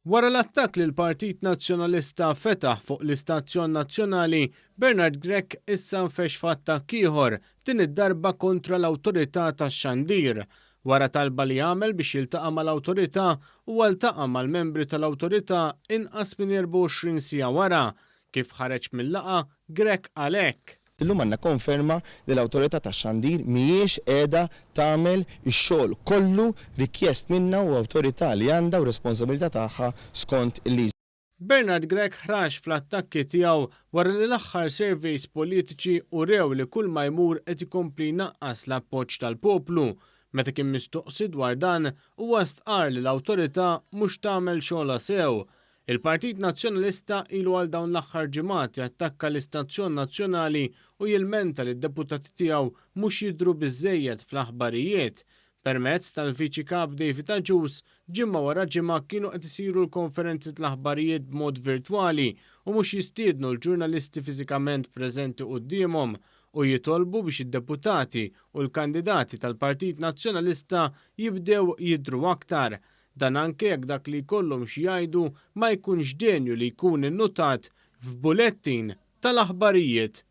Wara l-attakk li l-Partit Nazzjonalista fetaħ fuq l-Istazzjon Nazzjonali, Bernard Grech issa nfex f'attakk ieħor din id-darba kontra l-awtorità tax-Xandir. Wara talba li għamel biex jiltaqa' mal-awtorità huwa ltaqa' mal-membri tal-awtorità inqas minn 24 siegħa wara. Kif ħareġ mill-laqgħa, Grech qal hekk. Illum għandna konferma li l-awtorità tax-Xandir mhijiex qiegħda tagħmel ix-xogħol kollu rikjest minnha u awtorità li għandha u responsabilità tagħha skont il-liġi. Bernard Grech ħrax fl-attakki tiegħu wara li l-aħħar surveys politiċi urew li kull ma jmur qed ikompli jnaqqas l-appoġġ tal-poplu. Meta kien mistoqsi dwar dan huwa stqarr li l-awtorità mhux tagħmel xogħolha sew. Il-Partit Nazzjonalista ilu għal dawn l-aħħar ġimgħat jattakka l-Istazzjon Nazzjonali u jilmenta li d-deputati tiegħu mhux jidhru biżżejjed fl-aħbarijiet. Permezz tal-Viċi Kap David Agius, ġimgħa wara ġimgħa kienu qed isiru l-konferenzi tal-aħbarijiet b'mod virtwali u mhux jistiednu l-ġurnalisti fiżikament preżenti qudiemhom u jitolbu biex id-deputati u l-kandidati tal-Partit Nazzjonalista jibdew jidhru aktar. Dan anke jekk dak li jkollhom xi jgħidu ma jkunx denju li jkun innutat f'bulettin tal-aħbarijiet